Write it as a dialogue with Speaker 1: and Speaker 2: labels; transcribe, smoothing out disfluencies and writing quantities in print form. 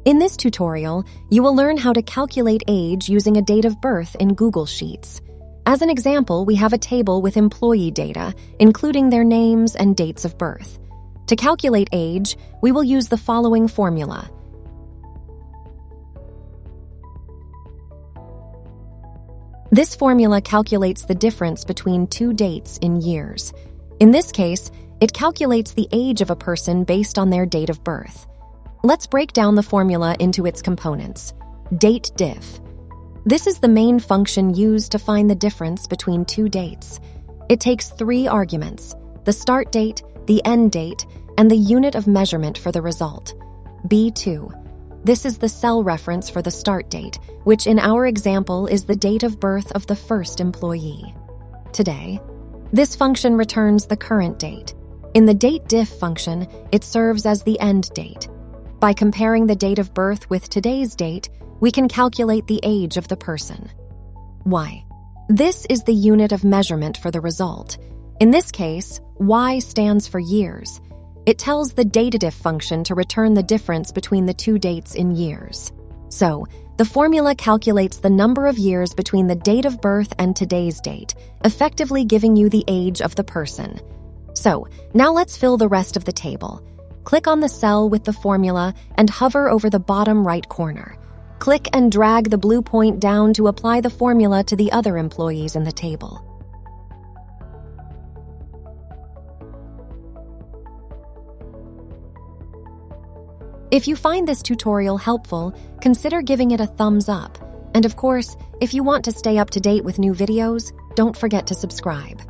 Speaker 1: In this tutorial, you will learn how to calculate age using a date of birth in Google Sheets. As an example, we have a table with employee data, including their names and dates of birth. To calculate age, we will use the following formula. This formula calculates the difference between two dates in years. In this case, it calculates the age of a person based on their date of birth. Let's break down the formula into its components. DATEDIF. This is the main function used to find the difference between two dates. It takes three arguments: the start date, the end date, and the unit of measurement for the result. B2. This is the cell reference for the start date, which in our example is the date of birth of the first employee. Today, this function returns the current date. In the DATEDIF function, it serves as the end date. By comparing the date of birth with today's date, we can calculate the age of the person. Y. This is the unit of measurement for the result. In this case, Y stands for years. It tells the DATEDIF function to return the difference between the two dates in years. So, the formula calculates the number of years between the date of birth and today's date, effectively giving you the age of the person. So, now let's fill the rest of the table. Click on the cell with the formula and hover over the bottom right corner. Click and drag the blue point down to apply the formula to the other employees in the table. If you find this tutorial helpful, consider giving it a thumbs up. And of course, if you want to stay up to date with new videos, don't forget to subscribe.